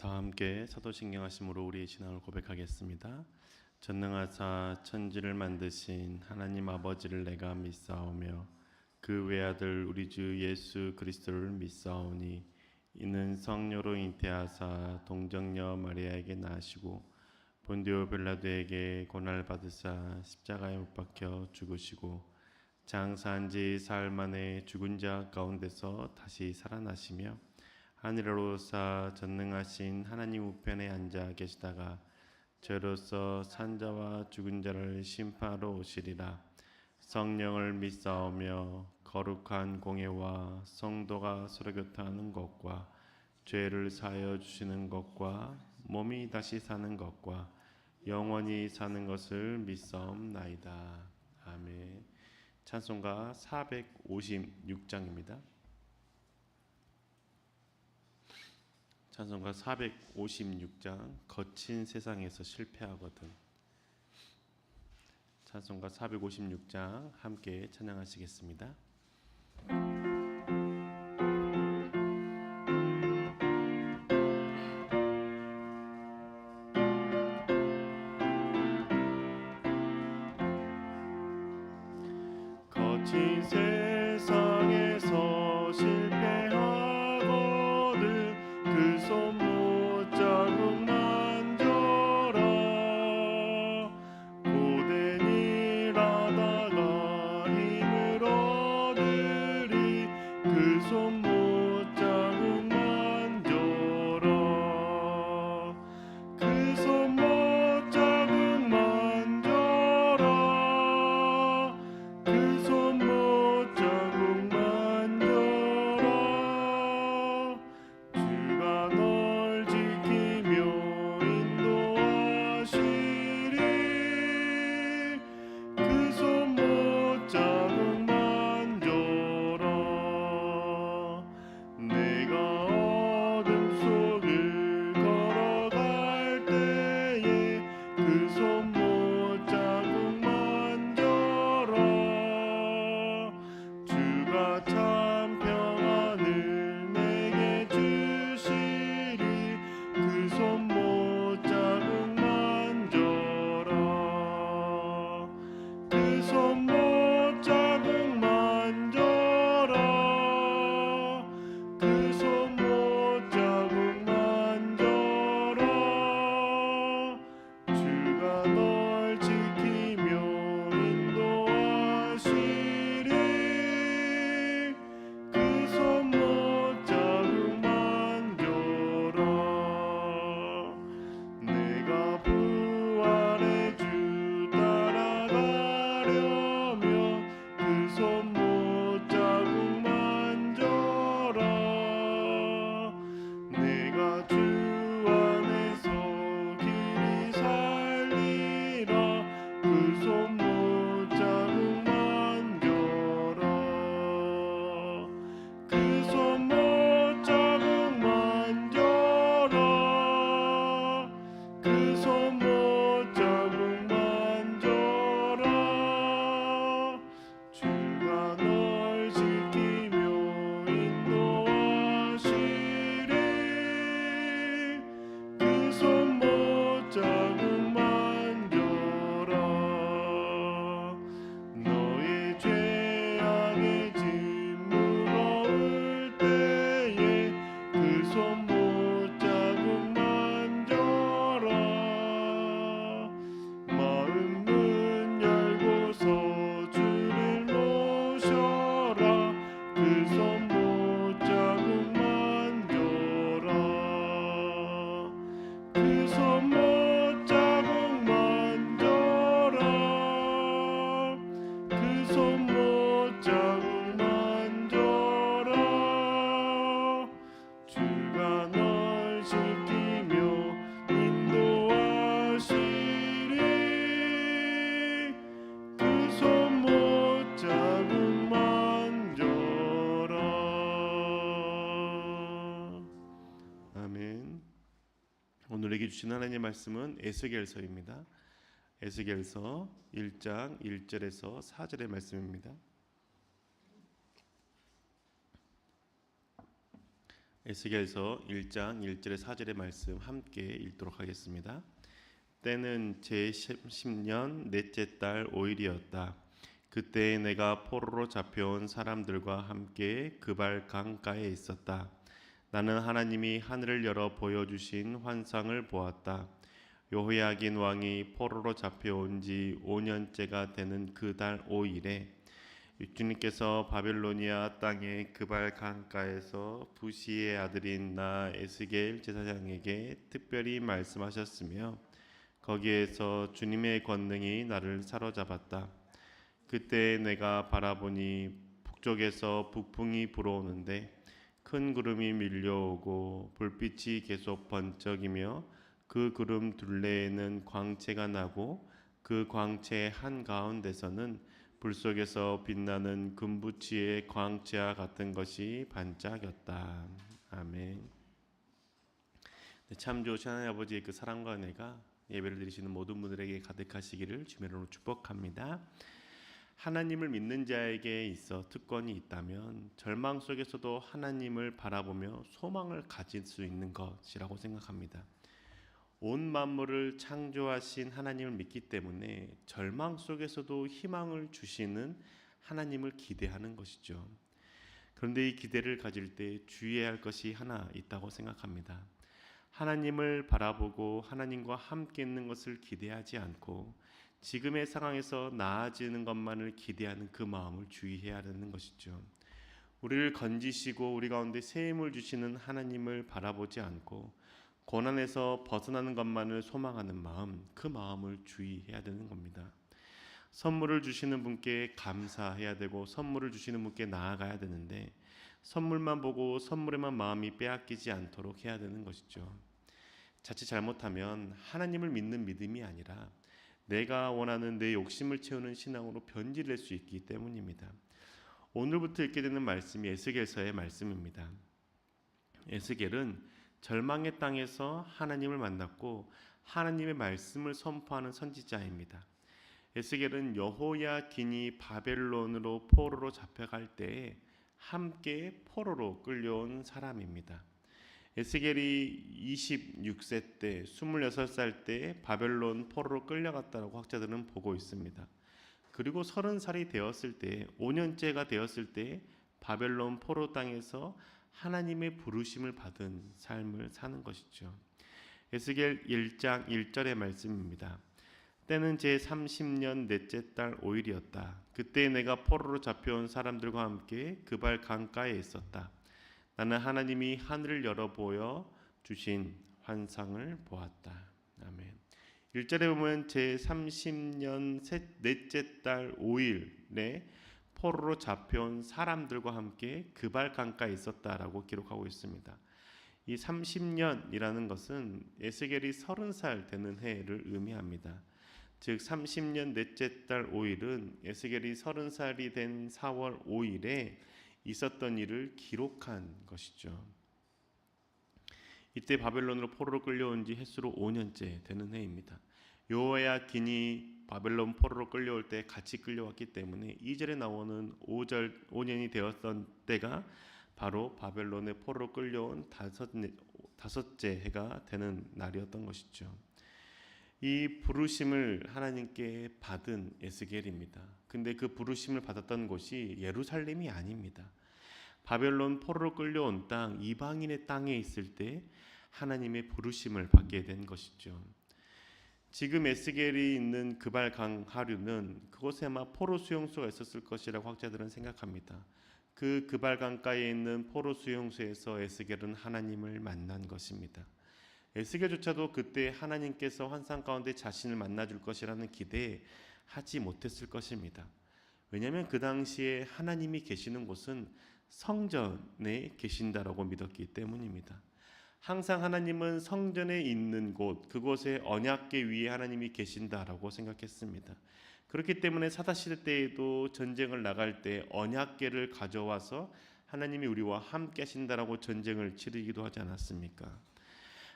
다 함께 사도신경 하심으로 우리의 신앙을 고백하겠습니다. 전능하사 천지를 만드신 하나님 아버지를 내가 믿사오며 그 외아들 우리 주 예수 그리스도를 믿사오니 이는 성녀로 잉태하사 동정녀 마리아에게 나시고 본디오 빌라도에게 고난을 받으사 십자가에 못 박혀 죽으시고 장사한 지 사흘 만에 죽은 자 가운데서 다시 살아나시며 하늘로 오사 전능하신 하나님 우편에 앉아 계시다가 저로서 산자와 죽은 자를 심판하러 오시리라. 성령을 믿사오며 거룩한 공예와 성도가 서로 교통하는 것과 죄를 사하여 주시는 것과 몸이 다시 사는 것과 영원히 사는 것을 믿사옵나이다. 아멘. 찬송가 456장입니다. 찬송가 456장 거친 세상에서 실패하거든. 찬송가 456장 함께 찬양하시겠습니다. 거친 세상에서 실패하거든 그 손 못 자국 만져라. 고된 일하다가 힘을 얻으리 그 손 못 자국 만져라. 그 손 못 자국 만져라. 그 손 못 자국 만져라. 주가 널 지키며 인도하시리. 그 손 못 자국 만져라. 내가 어둠 속을 걸어갈 때에 그 손 못 자국 만져라. 주가 참 평안을 내게 주시리. 그 손 못 자국 만져라. 그 손 못 자국 만져라. 그 손 못 자국 만져라. 주가 널 지키며 인도하시리. 그 손 못 자국 만져라. 내가 부활의 주 따라가려면 그 손 못 자국 만져라. 내가 주 안에서 길이 살리라. 그 손 못 자국 만져라. 그 손 못 자국 만져라. 그 손 못 자국 만져라. 주가 널 지키며 인도하시리. 그 손 못 자국 만져라. 너의 죄악의 짐 무거울 때에 그 손 못 자국 만져라. 마음 문 열고서 주를 모셔라. 그 손 못 자국 만져라. 그 손 못 자국 만져라. 그 손 못 자국 만져라. 주가 널 지키며 인도하시리. 그 손 못 자국 만져라. 아멘. 오늘에게 주신 하나님의 말씀은 에스겔서입니다. 에스겔서 1장 1절에서 4절의 말씀입니다. 에스겔서 1장 1절에 4절의 말씀 함께 읽도록 하겠습니다. 때는 제10년 넷째 달 5일이었다. 그때 내가 포로로 잡혀온 사람들과 함께 그발 강가에 있었다. 나는 하나님이 하늘을 열어 보여주신 환상을 보았다. 여호야긴 왕이 포로로 잡혀온 지 5년째가 되는 그 달 5일에 주님께서 바벨로니아 땅의 그발 강가에서 부시의 아들인 나 에스겔 제사장에게 특별히 말씀하셨으며 거기에서 주님의 권능이 나를 사로잡았다. 그때 내가 바라보니 북쪽에서 북풍이 불어오는데 큰 구름이 밀려오고 불빛이 계속 번쩍이며 그 구름 둘레에는 광채가 나고 그 광채 한가운데서는 불 속에서 빛나는 금부치의 광채와 같은 것이 반짝였다. 아멘. 네, 참 좋으신 하나님 아버지의 그 사랑과 은혜가 예배를 드리시는 모든 분들에게 가득하시기를 주님으로 축복합니다. 하나님을 믿는 자에게 있어 특권이 있다면 절망 속에서도 하나님을 바라보며 소망을 가질 수 있는 것이라고 생각합니다. 온 만물을 창조하신 하나님을 믿기 때문에 절망 속에서도 희망을 주시는 하나님을 기대하는 것이죠. 그런데 이 기대를 가질 때 주의해야 할 것이 하나 있다고 생각합니다. 하나님을 바라보고 하나님과 함께 있는 것을 기대하지 않고 지금의 상황에서 나아지는 것만을 기대하는 그 마음을 주의해야 하는 것이죠. 우리를 건지시고 우리 가운데 새 힘을 주시는 하나님을 바라보지 않고 고난에서 벗어나는 것만을 소망하는 마음, 그 마음을 주의해야 되는 겁니다. 선물을 주시는 분께 감사해야 되고 선물을 주시는 분께 나아가야 되는데 선물만 보고 선물에만 마음이 빼앗기지 않도록 해야 되는 것이죠. 자칫 잘못하면 하나님을 믿는 믿음이 아니라 내가 원하는 내 욕심을 채우는 신앙으로 변질될 수 있기 때문입니다. 오늘부터 읽게 되는 말씀이 에스겔서의 말씀입니다. 에스겔은 절망의 땅에서 하나님을 만났고 하나님의 말씀을 선포하는 선지자입니다. 에스겔은 여호야긴이 바벨론으로 포로로 잡혀갈 때에 함께 포로로 끌려온 사람입니다. 에스겔이 26세 때 26살 때 바벨론 포로로 끌려갔다고 학자들은 보고 있습니다. 그리고 30살이 되었을 때 5년째가 되었을 때 바벨론 포로 땅에서 하나님의 부르심을 받은 삶을 사는 것이죠. 에스겔 1장 1절의 말씀입니다. 때는 제30년 넷째 달 5일이었다. 그때 내가 포로로 잡혀온 사람들과 함께 그발 강가에 있었다. 나는 하나님이 하늘을 열어 보여 주신 환상을 보았다. 아멘. 1절에 보면 제30년 넷째 달 5일에 포로로 잡혀온 사람들과 함께 그발 강가에 있었다라고 기록하고 있습니다. 이 30년이라는 것은 에스겔이 30살 되는 해를 의미합니다. 즉 30년 넷째 달 5일은 에스겔이 30살이 된 4월 5일에 있었던 일을 기록한 것이죠. 이때 바벨론으로 포로로 끌려온 지 햇수로 5년째 되는 해입니다. 여호야긴이 바벨론 포로로 끌려올 때 같이 끌려왔기 때문에 2절에 나오는 5년이 되었던 때가 바로 바벨론의 포로로 끌려온 다섯째 해가 되는 날이었던 것이죠. 이 부르심을 하나님께 받은 에스겔입니다. 근데 그 부르심을 받았던 곳이 예루살렘이 아닙니다. 바벨론 포로로 끌려온 땅, 이방인의 땅에 있을 때 하나님의 부르심을 받게 된 것이죠. 지금 에스겔이 있는 그발강 하류는 그곳에 아마 포로 수용소가 있었을 것이라고 학자들은 생각합니다. 그 그발강가에 있는 포로 수용소에서 에스겔은 하나님을 만난 것입니다. 에스겔조차도 그때 하나님께서 환상 가운데 자신을 만나줄 것이라는 기대에 하지 못했을 것입니다. 왜냐하면 그 당시에 하나님이 계시는 곳은 성전에 계신다라고 믿었기 때문입니다. 항상 하나님은 성전에 있는 곳, 그곳에 언약궤 위에 하나님이 계신다라고 생각했습니다. 그렇기 때문에 사다시대 때에도 전쟁을 나갈 때 언약궤를 가져와서 하나님이 우리와 함께 하신다라고 전쟁을 치르기도 하지 않았습니까?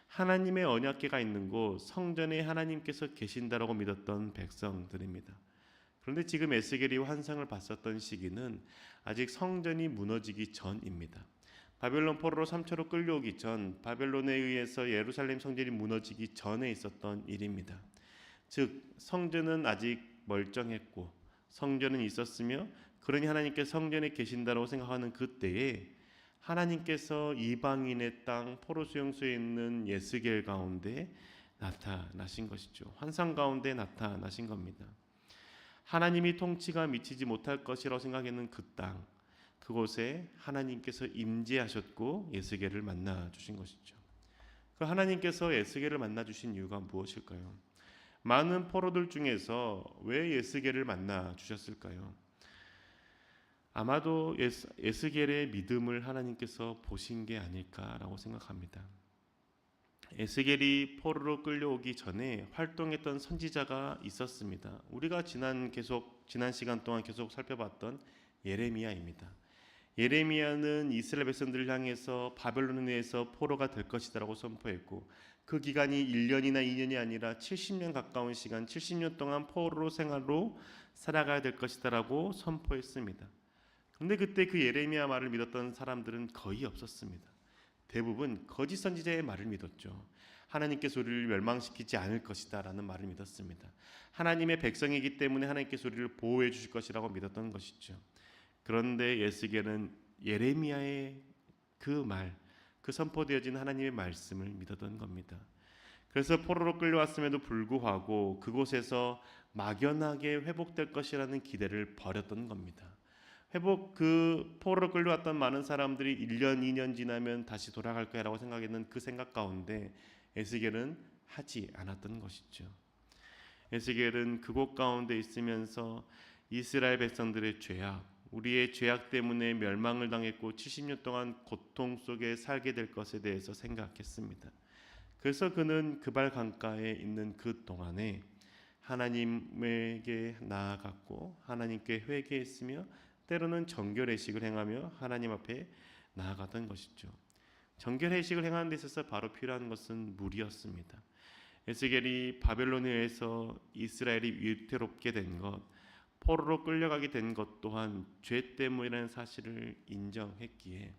하나님의 언약궤가 있는 곳, 성전에 하나님께서 계신다라고 믿었던 백성들입니다. 그런데 지금 에스겔이 환상을 봤었던 시기는 아직 성전이 무너지기 전입니다. 바벨론 포로로 삼초로 끌려오기 전, 바벨론에 의해서 예루살렘 성전이 무너지기 전에 있었던 일입니다. 즉 성전은 아직 멀쩡했고 성전은 있었으며, 그러니 하나님께서 성전에 계신다고 생각하는 그때에 하나님께서 이방인의 땅 포로 수용소에 있는 예스겔 가운데 나타나신 것이죠. 환상 가운데 나타나신 겁니다. 하나님이 통치가 미치지 못할 것이라고 생각했는 그 땅, 그곳에 하나님께서 임재하셨고 예스겔을 만나 주신 것이죠. 그 하나님께서 예스겔을 만나 주신 이유가 무엇일까요? 많은 포로들 중에서 왜 예스겔을 만나 주셨을까요? 아마도 예스겔의 믿음을 하나님께서 보신 게 아닐까라고 생각합니다. 에스겔이 포로로 끌려오기 전에 활동했던 선지자가 있었습니다. 우리가 지난 시간 동안 계속 살펴봤던 예레미야입니다. 예레미야는 이스라엘 백성들을 향해서 바벨론에 의해서 포로가 될 것이다라고 선포했고, 그 기간이 1년이나 2년이 아니라 70년 가까운 시간, 70년 동안 포로 생활로 살아가야 될 것이다라고 선포했습니다. 그런데 그때 그 예레미야 말을 믿었던 사람들은 거의 없었습니다. 대부분 거짓 선지자의 말을 믿었죠. 하나님께서 우리를 멸망시키지 않을 것이다 라는 말을 믿었습니다. 하나님의 백성이기 때문에 하나님께서 우리를 보호해 주실 것이라고 믿었던 것이죠. 그런데 예스겔은 예레미야의 그 말, 그 선포되어진 하나님의 말씀을 믿었던 겁니다. 그래서 포로로 끌려왔음에도 불구하고 그곳에서 막연하게 회복될 것이라는 기대를 버렸던 겁니다. 포로로 끌려왔던 많은 사람들이 1년, 2년 지나면 다시 돌아갈 거라고 생각했는 그 생각 가운데 에스겔은 하지 않았던 것이죠. 에스겔은 그곳 가운데 있으면서 이스라엘 백성들의 죄악, 우리의 죄악 때문에 멸망을 당했고 70년 동안 고통 속에 살게 될 것에 대해서 생각했습니다. 그래서 그는 그발 강가에 있는 그 동안에 하나님에게 나아갔고 하나님께 회개했으며 때로는 정결회식을 행하며 하나님 앞에 나아갔던 것이죠. 정결회식을 행하는 데 있어서 바로 필요한 것은 물이었습니다. 에스겔이 바벨론에 의해서 이스라엘이 위태롭게 된 것, 포로로 끌려가게 된 것 또한 죄 때문이라는 사실을 인정했기에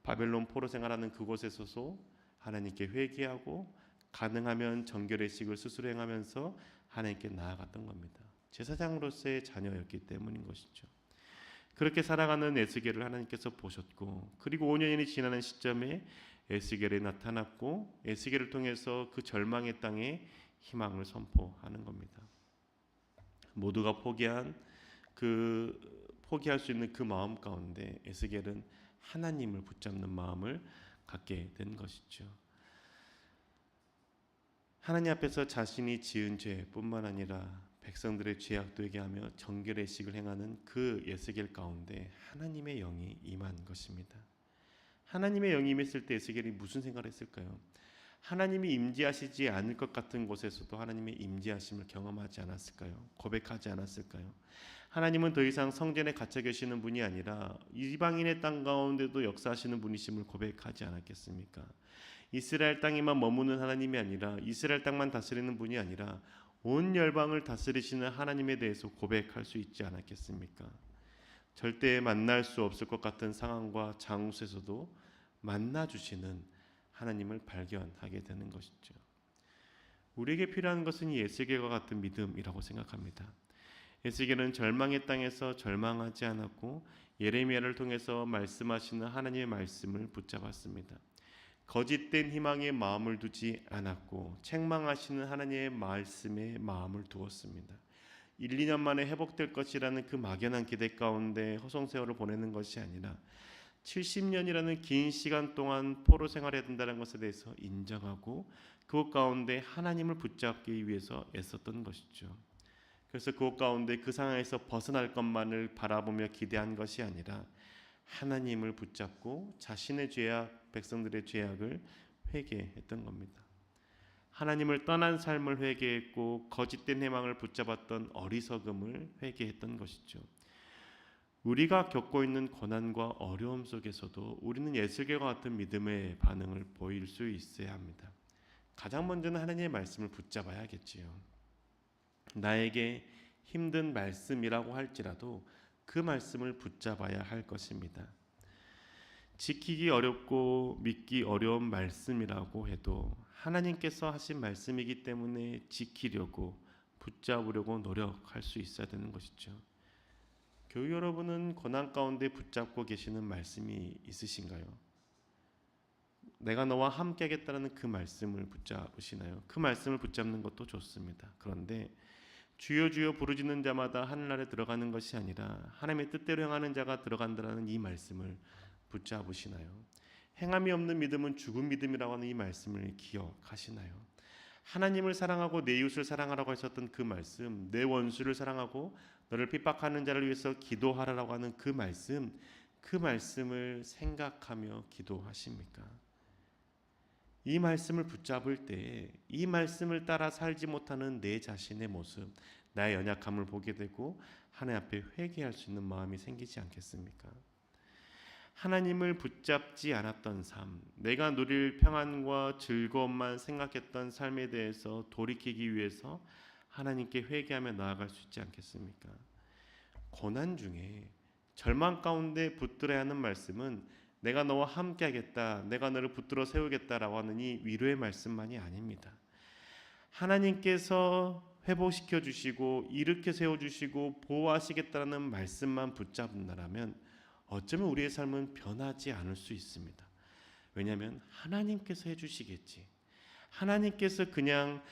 바벨론 포로 생활하는 그곳에서도 하나님께 회개하고 가능하면 정결회식을 스스로 행하면서 하나님께 나아갔던 겁니다. 제사장으로서의 자녀였기 때문인 것이죠. 그렇게 살아가는 에스겔을 하나님께서 보셨고, 그리고 5년이 지나는 시점에 에스겔에 나타났고 에스겔을 통해서 그 절망의 땅에 희망을 선포하는 겁니다. 모두가 포기할 수 있는 그 마음 가운데 에스겔은 하나님을 붙잡는 마음을 갖게 된 것이죠. 하나님 앞에서 자신이 지은 죄뿐만 아니라 백성들의 죄악도 회개하며 정결회식을 행하는 그 에스겔 가운데 하나님의 영이 임한 것입니다. 하나님의 영이 임했을 때 에스겔이 무슨 생각을 했을까요? 하나님이 임재하시지 않을 것 같은 곳에서도 하나님의 임재하심을 경험하지 않았을까요? 고백하지 않았을까요? 하나님은 더 이상 성전에 갇혀 계시는 분이 아니라 이방인의 땅 가운데도 역사하시는 분이심을 고백하지 않았겠습니까? 이스라엘 땅에만 머무는 하나님이 아니라 이스라엘 땅만 다스리는 분이 아니라 온 열방을 다스리시는 하나님에 대해서 고백할 수 있지 않았겠습니까? 절대 만날 수 없을 것 같은 상황과 장소에서도 만나주시는 하나님을 발견하게 되는 것이죠. 우리에게 필요한 것은 이 에스겔과 같은 믿음이라고 생각합니다. 에스겔은 절망의 땅에서 절망하지 않았고 예레미야를 통해서 말씀하시는 하나님의 말씀을 붙잡았습니다. 거짓된 희망에 마음을 두지 않았고 책망하시는 하나님의 말씀에 마음을 두었습니다. 1, 2년 만에 회복될 것이라는 그 막연한 기대 가운데 허송세월을 보내는 것이 아니라 70년이라는 긴 시간 동안 포로 생활해야 된다는 것에 대해서 인정하고 그것 가운데 하나님을 붙잡기 위해서 애썼던 것이죠. 그래서 그것 가운데 그 상황에서 벗어날 것만을 바라보며 기대한 것이 아니라 하나님을 붙잡고 자신의 죄악, 백성들의 죄악을 회개했던 겁니다. 하나님을 떠난 삶을 회개했고 거짓된 희망을 붙잡았던 어리석음을 회개했던 것이죠. 우리가 겪고 있는 고난과 어려움 속에서도 우리는 에스겔과 같은 믿음의 반응을 보일 수 있어야 합니다. 가장 먼저는 하나님의 말씀을 붙잡아야겠지요. 나에게 힘든 말씀이라고 할지라도 그 말씀을 붙잡아야 할 것입니다. 지키기 어렵고 믿기 어려운 말씀이라고 해도 하나님께서 하신 말씀이기 때문에 지키려고 붙잡으려고 노력할 수 있어야 되는 것이죠. 교회 여러분은 고난 가운데 붙잡고 계시는 말씀이 있으신가요? 내가 너와 함께 하겠다는 그 말씀을 붙잡으시나요? 그 말씀을 붙잡는 것도 좋습니다. 그런데 주여 주여 부르짖는 자마다 하늘나라에 들어가는 것이 아니라 하나님의 뜻대로 행하는 자가 들어간다는 이 말씀을 붙잡으시나요? 행함이 없는 믿음은 죽은 믿음이라고 하는 이 말씀을 기억하시나요? 하나님을 사랑하고 내 이웃을 사랑하라고 하셨던 그 말씀, 내 원수를 사랑하고 너를 핍박하는 자를 위해서 기도하라고 하는 그 말씀을 생각하며 기도하십니까? 이 말씀을 붙잡을 때 이 말씀을 따라 살지 못하는 내 자신의 모습, 나의 연약함을 보게 되고 하나님 앞에 회개할 수 있는 마음이 생기지 않겠습니까? 하나님을 붙잡지 않았던 삶, 내가 누릴 평안과 즐거움만 생각했던 삶에 대해서 돌이키기 위해서 하나님께 회개하며 나아갈 수 있지 않겠습니까? 고난 중에 절망 가운데 붙들어야 하는 말씀은 내가 너와 함께 하겠다, 내가 너를 붙들어 세우겠다라고 하는 이 위로의 말씀만이 아닙니다. 하나님께서 회복시켜 주시고 일으켜 세워 주시고 보호하시겠다는 말씀만 붙잡는다면 어쩌면 우리의 삶은 변하지 않을 수 있습니다. 왜냐하면 하나님께서 해주시겠지, 하나님께서 그냥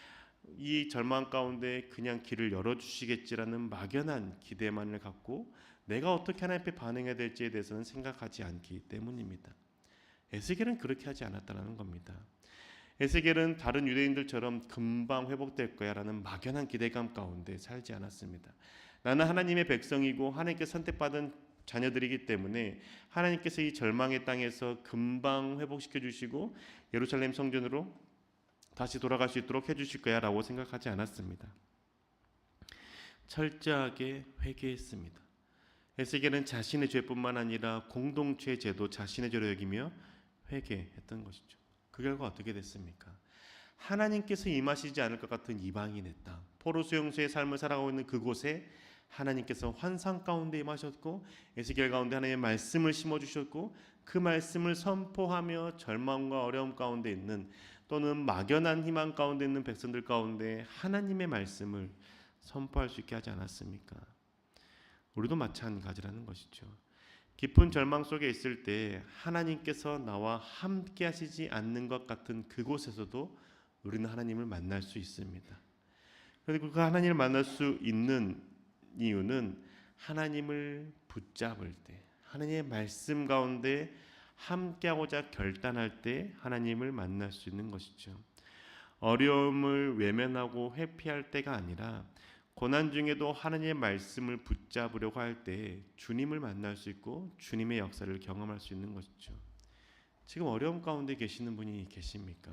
이 절망 가운데 그냥 길을 열어주시겠지라는 막연한 기대만을 갖고 내가 어떻게 하나님 앞에 반응해야 될지에 대해서는 생각하지 않기 때문입니다. 에스겔은 그렇게 하지 않았다는 겁니다. 에스겔은 다른 유대인들처럼 금방 회복될 거야 라는 막연한 기대감 가운데 살지 않았습니다. 나는 하나님의 백성이고 하나님께 선택받은 자녀들이기 때문에 하나님께서 이 절망의 땅에서 금방 회복시켜 주시고 예루살렘 성전으로 다시 돌아갈 수 있도록 해주실 거야 라고 생각하지 않았습니다. 철저하게 회개했습니다. 에스겔은 자신의 죄뿐만 아니라 공동체의 죄도 자신의 죄로 여기며 회개했던 것이죠. 그 결과 어떻게 됐습니까? 하나님께서 임하시지 않을 것 같은 이방인의 땅, 포로 수용소의 삶을 살아가고 있는 그곳에 하나님께서 환상 가운데 임하셨고 에스겔 가운데 하나님의 말씀을 심어주셨고 그 말씀을 선포하며 절망과 어려움 가운데 있는 또는 막연한 희망 가운데 있는 백성들 가운데 하나님의 말씀을 선포할 수 있게 하지 않았습니까? 우리도 마찬가지라는 것이죠. 깊은 절망 속에 있을 때 하나님께서 나와 함께 하시지 않는 것 같은 그곳에서도 우리는 하나님을 만날 수 있습니다. 그리고 그 하나님을 만날 수 있는 이유는 하나님을 붙잡을 때, 하나님의 말씀 가운데 함께하고자 결단할 때 하나님을 만날 수 있는 것이죠. 어려움을 외면하고 회피할 때가 아니라 고난 중에도 하나님의 말씀을 붙잡으려고 할 때 주님을 만날 수 있고 주님의 역사를 경험할 수 있는 것이죠. 지금 어려움 가운데 계시는 분이 계십니까?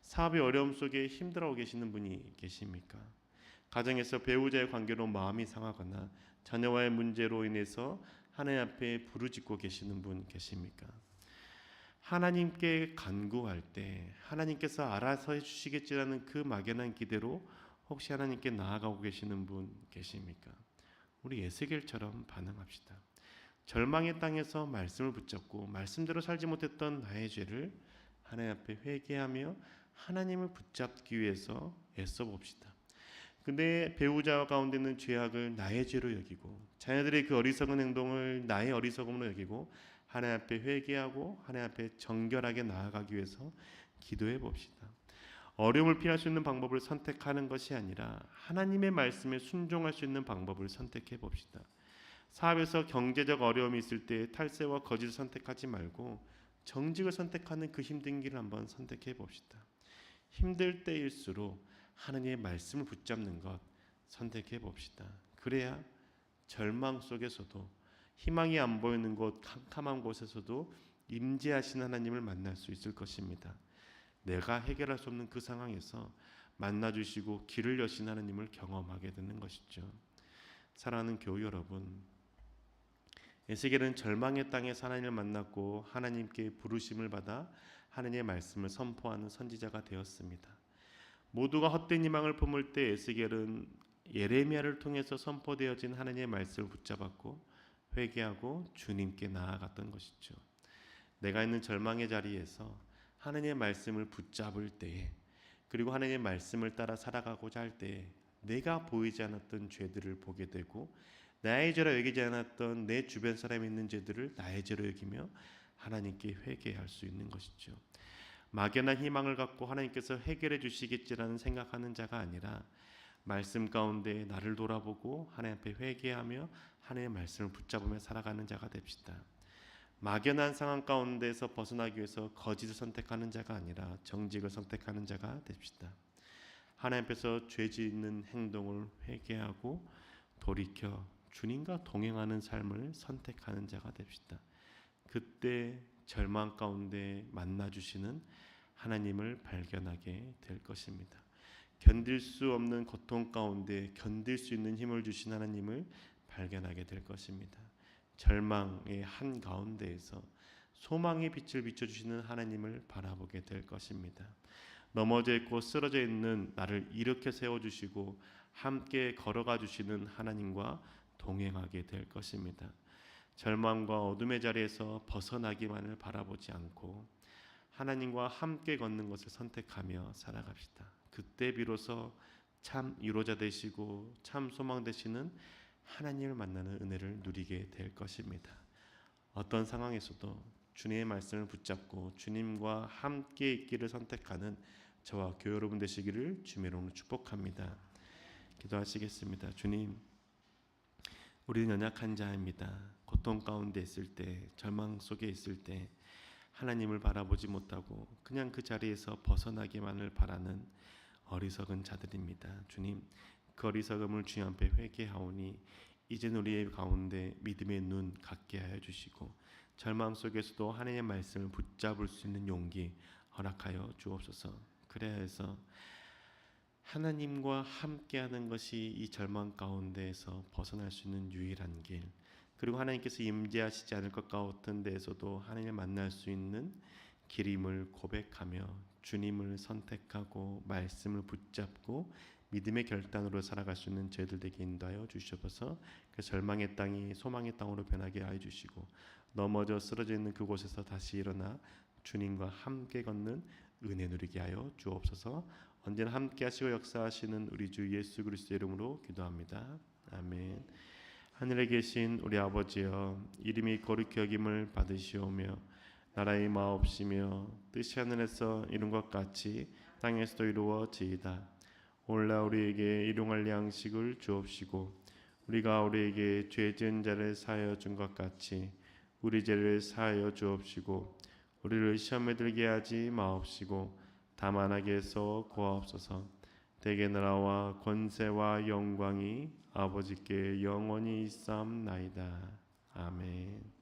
사업의 어려움 속에 힘들어하고 계시는 분이 계십니까? 가정에서 배우자의 관계로 마음이 상하거나 자녀와의 문제로 인해서 하나님 앞에 부르짖고 계시는 분 계십니까? 하나님께 간구할 때 하나님께서 알아서 해주시겠지라는 그 막연한 기대로 혹시 하나님께 나아가고 계시는 분 계십니까? 우리 에스겔처럼 반응합시다. 절망의 땅에서 말씀을 붙잡고 말씀대로 살지 못했던 나의 죄를 하나님 앞에 회개하며 하나님을 붙잡기 위해서 애써 봅시다. 근데 배우자 가운데 있는 죄악을 나의 죄로 여기고 자녀들의 그 어리석은 행동을 나의 어리석음으로 여기고 하나님 앞에 회개하고 하나님 앞에 정결하게 나아가기 위해서 기도해 봅시다. 어려움을 피할 수 있는 방법을 선택하는 것이 아니라 하나님의 말씀에 순종할 수 있는 방법을 선택해 봅시다. 사업에서 경제적 어려움이 있을 때 탈세와 거짓을 선택하지 말고 정직을 선택하는 그 힘든 길을 한번 선택해 봅시다. 힘들 때일수록 하나님의 말씀을 붙잡는 것 선택해 봅시다. 그래야 절망 속에서도 희망이 안 보이는 곳, 캄캄한 곳에서도 임재하신 하나님을 만날 수 있을 것입니다. 내가 해결할 수 없는 그 상황에서 만나주시고 길을 여신 하나님을 경험하게 되는 것이죠. 사랑하는 교우 여러분, 에스겔은 절망의 땅에서 하나님을 만났고 하나님께 부르심을 받아 하나님의 말씀을 선포하는 선지자가 되었습니다. 모두가 헛된 희망을 품을 때 에스겔은 예레미야를 통해서 선포되어진 하나님의 말씀을 붙잡았고 회개하고 주님께 나아갔던 것이죠. 내가 있는 절망의 자리에서 하나님의 말씀을 붙잡을 때에, 그리고 하나님의 말씀을 따라 살아가고자 할 때에 내가 보이지 않았던 죄들을 보게 되고 나의 죄라 여기지 않았던 내 주변 사람이 있는 죄들을 나의 죄로 여기며 하나님께 회개할 수 있는 것이죠. 막연한 희망을 갖고 하나님께서 해결해 주시겠지라는 생각하는 자가 아니라 말씀 가운데 나를 돌아보고 하나님 앞에 회개하며 하나님의 말씀을 붙잡으며 살아가는 자가 됩시다. 막연한 상황 가운데서 벗어나기 위해서 거짓을 선택하는 자가 아니라 정직을 선택하는 자가 됩시다. 하나님 앞에서 죄 짓는 행동을 회개하고 돌이켜 주님과 동행하는 삶을 선택하는 자가 됩시다. 그때 절망 가운데 만나주시는 하나님을 발견하게 될 것입니다. 견딜 수 없는 고통 가운데 견딜 수 있는 힘을 주신 하나님을 발견하게 될 것입니다. 절망의 한가운데에서 소망의 빛을 비춰주시는 하나님을 바라보게 될 것입니다. 넘어져 있고 쓰러져 있는 나를 일으켜 세워주시고 함께 걸어가 주시는 하나님과 동행하게 될 것입니다. 절망과 어둠의 자리에서 벗어나기만을 바라보지 않고 하나님과 함께 걷는 것을 선택하며 살아갑시다. 그때 비로소 참 위로자 되시고 참 소망 되시는 하나님을 만나는 은혜를 누리게 될 것입니다. 어떤 상황에서도 주님의 말씀을 붙잡고 주님과 함께 있기를 선택하는 저와 교회 여러분 되시기를 주님의 이름으로 축복합니다. 기도하시겠습니다. 주님, 우리는 연약한 자입니다. 고통 가운데 있을 때, 절망 속에 있을 때 하나님을 바라보지 못하고 그냥 그 자리에서 벗어나기만을 바라는 어리석은 자들입니다. 주님, 그 어리석음을 주님 앞에 회개하오니 이제는 우리의 가운데 믿음의 눈 갖게 하여 주시고 절망 속에서도 하나님의 말씀을 붙잡을 수 있는 용기 허락하여 주옵소서. 그래야 해서 하나님과 함께하는 것이 이 절망 가운데에서 벗어날 수 있는 유일한 길, 그리고 하나님께서 임재하시지 않을 것 같은 데에서도 하나님을 만날 수 있는 길임을 고백하며 주님을 선택하고 말씀을 붙잡고 믿음의 결단으로 살아갈 수 있는 저희들 되게 인도하여 주시옵소서. 그 절망의 땅이 소망의 땅으로 변하게 하여 주시고 넘어져 쓰러져 있는 그곳에서 다시 일어나 주님과 함께 걷는 은혜 누리게 하여 주옵소서. 언제나 함께 하시고 역사하시는 우리 주 예수 그리스도의 이름으로 기도합니다. 아멘. 하늘에 계신 우리 아버지여, 이름이 거룩히 여김을 받으시오며 나라의 마옵시며 뜻이 하늘에서 이룬 것 같이 땅에서도 이루어지이다. 오늘날 우리에게 일용할 양식을 주옵시고 우리가 우리에게 죄 지은 자를 사하여 준 것 같이 우리 죄를 사하여 주옵시고 우리를 시험에 들게 하지 마옵시고 다만 악에서 구하옵소서. 대개 나라와 권세와 영광이 아버지께 영원히 있사옵나이다. 아멘.